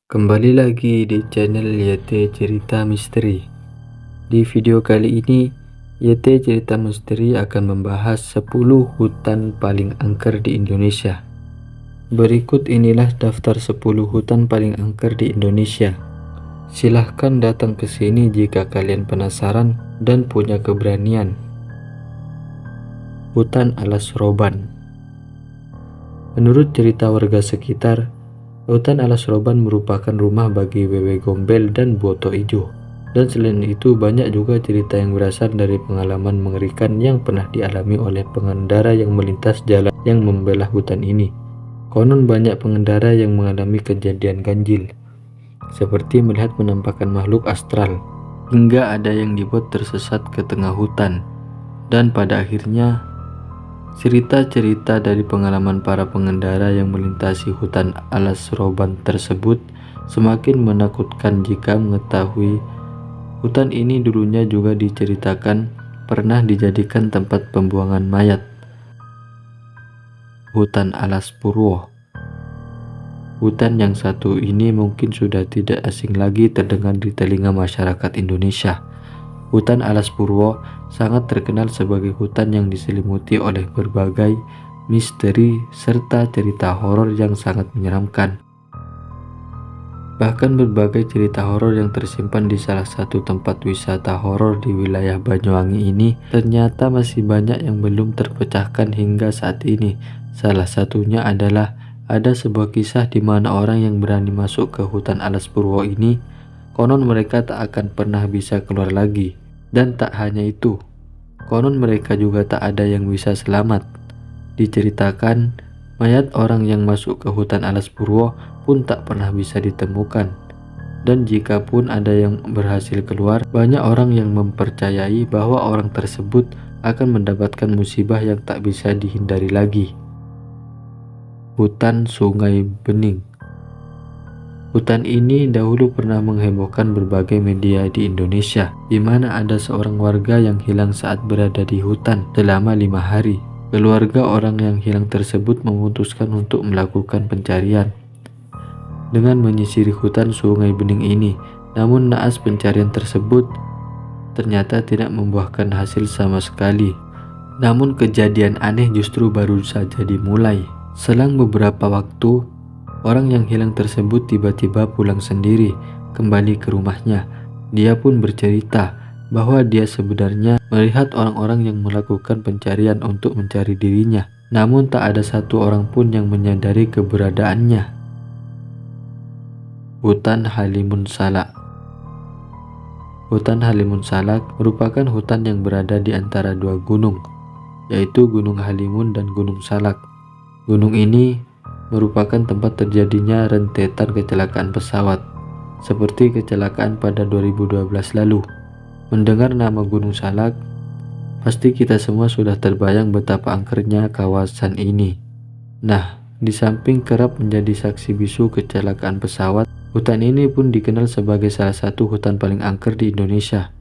Kembali lagi di channel YT Cerita Misteri. Di video kali ini, YT Cerita Misteri akan membahas 10 hutan paling angker di Indonesia. Berikut inilah daftar 10 hutan paling angker di Indonesia. Silahkan datang ke sini jika kalian penasaran dan punya keberanian. Hutan Alas Roban. Menurut cerita warga sekitar, hutan Alas Roban merupakan rumah bagi wewe gombel dan boto ijo. Dan selain itu banyak juga cerita yang berasal dari pengalaman mengerikan yang pernah dialami oleh pengendara yang melintas jalan yang membelah hutan ini. Konon banyak pengendara yang mengalami kejadian ganjil, seperti melihat penampakan makhluk astral, hingga ada yang dibuat tersesat ke tengah hutan. Dan pada akhirnya, cerita-cerita dari pengalaman para pengendara yang melintasi hutan Alas Roban tersebut semakin menakutkan jika mengetahui hutan ini dulunya juga diceritakan pernah dijadikan tempat pembuangan mayat. Hutan Alas Purwo. Hutan yang satu ini mungkin sudah tidak asing lagi terdengar di telinga masyarakat Indonesia. Hutan Alas Purwo sangat terkenal sebagai hutan yang diselimuti oleh berbagai misteri serta cerita horor yang sangat menyeramkan. Bahkan berbagai cerita horor yang tersimpan di salah satu tempat wisata horor di wilayah Banyuwangi ini ternyata masih banyak yang belum terpecahkan hingga saat ini. Salah satunya adalah ada sebuah kisah di mana orang yang berani masuk ke hutan Alas Purwo ini, konon mereka tak akan pernah bisa keluar lagi. Dan tak hanya itu, konon mereka juga tak ada yang bisa selamat. Diceritakan, mayat orang yang masuk ke hutan Alas Purwo pun tak pernah bisa ditemukan. Dan jika pun ada yang berhasil keluar, banyak orang yang mempercayai bahwa orang tersebut akan mendapatkan musibah yang tak bisa dihindari lagi. Hutan Sungai Bening. Hutan ini dahulu pernah menghebohkan berbagai media di Indonesia, di mana ada seorang warga yang hilang saat berada di hutan selama 5 hari. Keluarga orang yang hilang tersebut memutuskan untuk melakukan pencarian dengan menyisiri hutan Sungai Bening ini. Namun naas pencarian tersebut ternyata tidak membuahkan hasil sama sekali. Namun kejadian aneh justru baru saja dimulai. Selang beberapa waktu, orang yang hilang tersebut tiba-tiba pulang sendiri kembali ke rumahnya. Dia pun bercerita bahwa dia sebenarnya melihat orang-orang yang melakukan pencarian untuk mencari dirinya. Namun tak ada satu orang pun yang menyadari keberadaannya. Hutan Halimun Salak. Hutan Halimun Salak merupakan hutan yang berada di antara dua gunung, yaitu Gunung Halimun dan Gunung Salak. Gunung ini merupakan tempat terjadinya rentetan kecelakaan pesawat, seperti kecelakaan pada 2012 lalu. Mendengar nama Gunung Salak, pasti kita semua sudah terbayang betapa angkernya kawasan ini. Nah, di samping kerap menjadi saksi bisu kecelakaan pesawat, hutan ini pun dikenal sebagai salah satu hutan paling angker di Indonesia.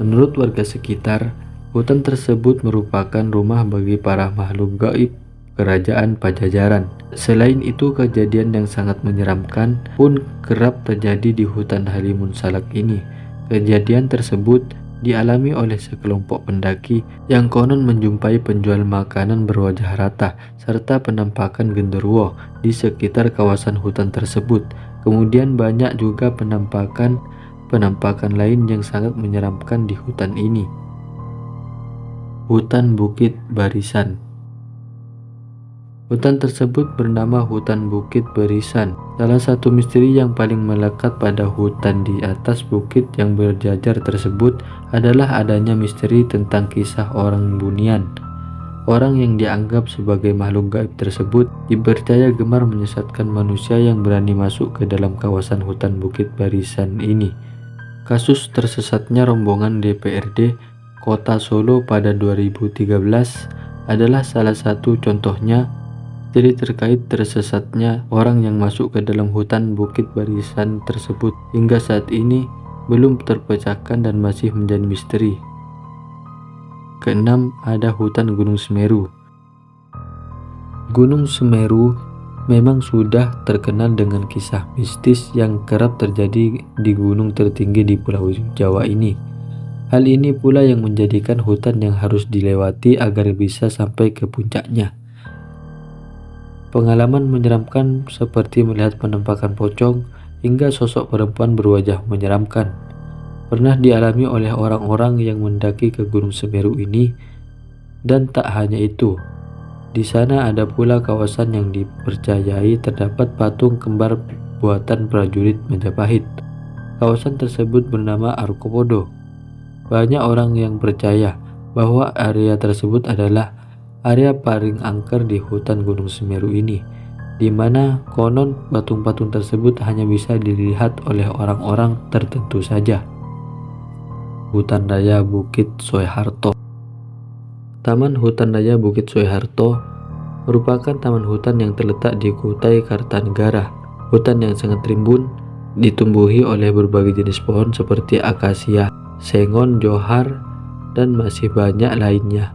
Menurut warga sekitar, hutan tersebut merupakan rumah bagi para makhluk gaib kerajaan Pajajaran. Selain itu, kejadian yang sangat menyeramkan pun kerap terjadi di hutan Halimun Salak ini. Kejadian tersebut dialami oleh sekelompok pendaki yang konon menjumpai penjual makanan berwajah rata serta penampakan genderuwo di sekitar kawasan hutan tersebut. Kemudian banyak juga penampakan lain yang sangat menyeramkan di hutan ini. Hutan Bukit Barisan. Hutan tersebut bernama Hutan Bukit Barisan. Salah satu misteri yang paling melekat pada hutan di atas bukit yang berjajar tersebut adalah adanya misteri tentang kisah orang bunian. Orang yang dianggap sebagai makhluk gaib tersebut dipercaya gemar menyesatkan manusia yang berani masuk ke dalam kawasan hutan Bukit Barisan ini. Kasus tersesatnya rombongan DPRD Kota Solo pada 2013 adalah salah satu contohnya. Jadi terkait tersesatnya orang yang masuk ke dalam hutan Bukit Barisan tersebut hingga saat ini belum terpecahkan dan masih menjadi misteri. Keenam, ada hutan Gunung Semeru. Gunung Semeru memang sudah terkenal dengan kisah mistis yang kerap terjadi di gunung tertinggi di Pulau Jawa ini. Hal ini pula yang menjadikan hutan yang harus dilewati agar bisa sampai ke puncaknya. Pengalaman menyeramkan seperti melihat penampakan pocong hingga sosok perempuan berwajah menyeramkan pernah dialami oleh orang-orang yang mendaki ke Gunung Semeru ini. Dan tak hanya itu, di sana ada pula kawasan yang dipercayai terdapat patung kembar buatan prajurit Majapahit. Kawasan tersebut bernama Arkopodo. Banyak orang yang percaya bahwa area tersebut adalah area paling angker di hutan Gunung Semeru ini, di mana konon patung-patung tersebut hanya bisa dilihat oleh orang-orang tertentu saja. Hutan Raya Bukit Soeharto. Taman Hutan Raya Bukit Soeharto merupakan taman hutan yang terletak di Kutai Kartanegara. Hutan yang sangat rimbun, ditumbuhi oleh berbagai jenis pohon seperti akasia, sengon, johar, dan masih banyak lainnya.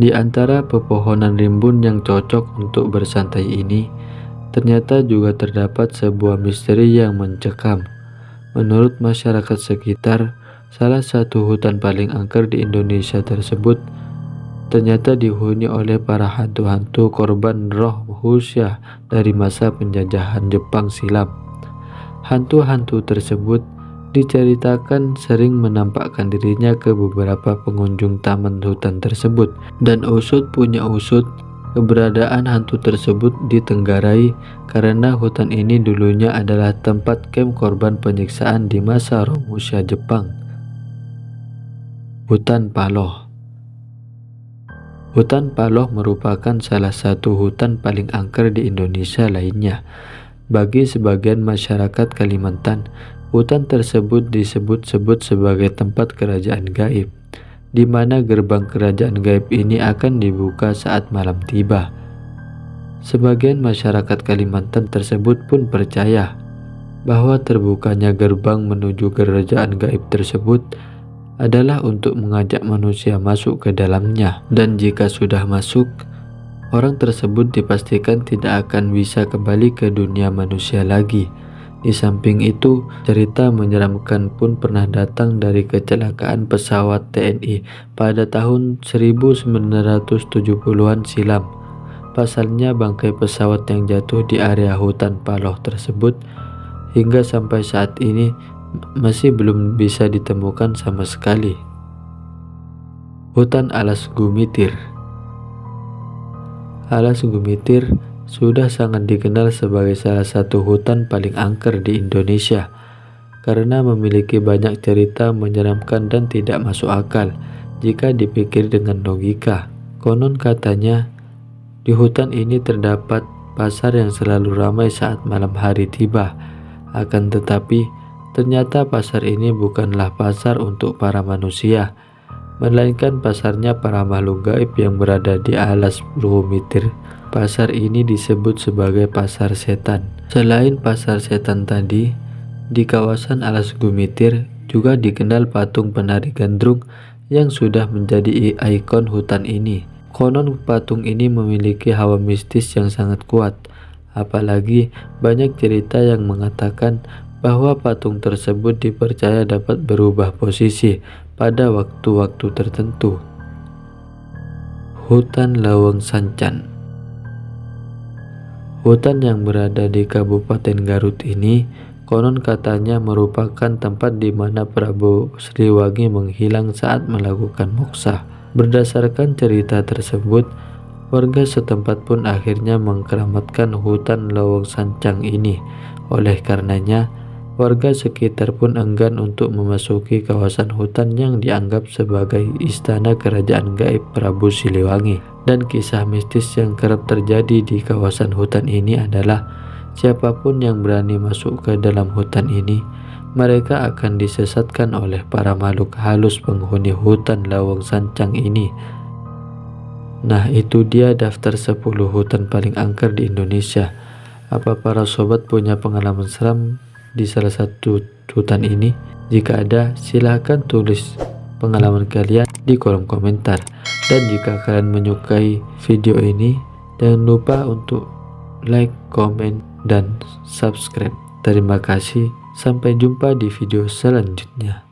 Di antara pepohonan rimbun yang cocok untuk bersantai ini, ternyata juga terdapat sebuah misteri yang mencekam. Menurut masyarakat sekitar, salah satu hutan paling angker di Indonesia tersebut ternyata dihuni oleh para hantu-hantu korban roh Wuxia dari masa penjajahan Jepang silam. Hantu-hantu tersebut diceritakan sering menampakkan dirinya ke beberapa pengunjung taman hutan tersebut, dan usut punya usut keberadaan hantu tersebut ditenggarai karena hutan ini dulunya adalah tempat kamp korban penyiksaan di masa roh Wuxia Jepang. Hutan Paloh. Hutan Paloh merupakan salah satu hutan paling angker di Indonesia lainnya. Bagi sebagian masyarakat Kalimantan, hutan tersebut disebut-sebut sebagai tempat kerajaan gaib, di mana gerbang kerajaan gaib ini akan dibuka saat malam tiba. Sebagian masyarakat Kalimantan tersebut pun percaya bahwa terbukanya gerbang menuju kerajaan gaib tersebut adalah untuk mengajak manusia masuk ke dalamnya, dan jika sudah masuk, orang tersebut dipastikan tidak akan bisa kembali ke dunia manusia lagi. Di samping itu, cerita menyeramkan pun pernah datang dari kecelakaan pesawat TNI pada tahun 1970-an silam. Pasalnya bangkai pesawat yang jatuh di area hutan Paloh tersebut hingga sampai saat ini masih belum bisa ditemukan sama sekali. Hutan Alas Gumitir. Alas Gumitir sudah sangat dikenal sebagai salah satu hutan paling angker di Indonesia karena memiliki banyak cerita menyeramkan dan tidak masuk akal jika dipikir dengan logika. Konon katanya di hutan ini terdapat pasar yang selalu ramai saat malam hari tiba. Akan tetapi ternyata pasar ini bukanlah pasar untuk para manusia, melainkan pasarnya para makhluk gaib yang berada di Alas Gumitir. Pasar ini disebut sebagai pasar setan. Selain pasar setan tadi, di kawasan Alas Gumitir juga dikenal patung penari gandrung yang sudah menjadi ikon hutan ini. Konon patung ini memiliki hawa mistis yang sangat kuat, apalagi banyak cerita yang mengatakan bahwa patung tersebut dipercaya dapat berubah posisi pada waktu-waktu tertentu. Hutan Lawang Sancan. Hutan yang berada di Kabupaten Garut ini konon katanya merupakan tempat di mana Prabu Siliwangi menghilang saat melakukan moksa. Berdasarkan cerita tersebut, warga setempat pun akhirnya mengkeramatkan hutan Lawang Sancan ini. Oleh karenanya, warga sekitar pun enggan untuk memasuki kawasan hutan yang dianggap sebagai istana kerajaan gaib Prabu Siliwangi. Dan kisah mistis yang kerap terjadi di kawasan hutan ini adalah siapapun yang berani masuk ke dalam hutan ini, mereka akan disesatkan oleh para makhluk halus penghuni hutan Lawang Sancan ini. Nah, itu dia daftar 10 hutan paling angker di Indonesia. Apa para sobat punya pengalaman seram di salah satu hutan ini? Jika ada, silahkan tulis pengalaman kalian di kolom komentar. Dan jika kalian menyukai video ini, jangan lupa untuk like, komen, dan subscribe. Terima kasih, sampai jumpa di video selanjutnya.